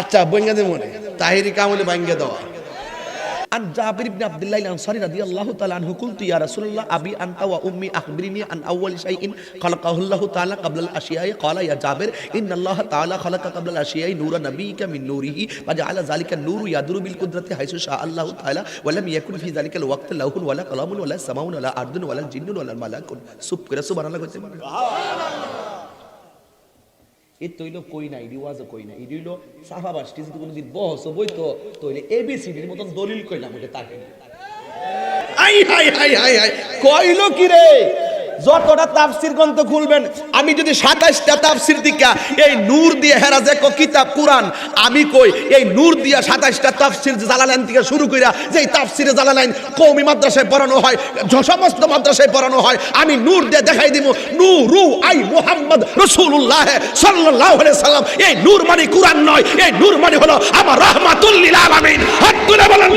আচ্ছা বঙ্গা দে মনে তাহিরি কামলে ভাঙ্গে দেওয়া। عن جابر بن عبد الله الأنصاري رضي الله تعالى عنه قلت يا رسول الله أبي أنت وأمي أخبرني عن أول شيء خلقه الله تعالى قبل الأشياء قال يا جابر إن الله تعالى خلق قبل الأشياء نور نبيك من نوره فجعل ذلك النور يدور بالقدرة حيث شاء الله تعالى ولم يكن في ذلك الوقت لوح ولا قلم ولا سماء ولا أرض ولا الجن ولا الملائكة سبحان الله سبحان الله এই তৈল কই না রিওয়াজও কই না এই হইলো সাহাবাস কিছু কোনদিন বহস বই তো তৈলে এবিসিডির মতন দলিল কইলাম ওটা তাকে I high high high high কইলো কি রে যতটা তাফসীর গ্রন্থ খুলবেন আমি যদি 27টা তাফসীর দিকা এই নূর দিয়ে হেরা যে কিতাব কুরআন আমি কই এই নূর দিয়ে 27টা তাফসীর জালালাইন থেকে শুরু কইরা যেই তাফসীরে জালালাইন কওমি মাদ্রাসায় পড়ানো হয় সমস্ত মাদ্রাসায় পড়ানো হয় আমি নূর দিয়ে দেখাই দিব নূরু আই মুহাম্মদ রাসূলুল্লাহ সাল্লাল্লাহু আলাইহি সাল্লাম এই নূর মানে কুরআন নয় এই নূর মানে হলো আমার রাহমাতুল লিল আলামিন হাত তুলে বলেন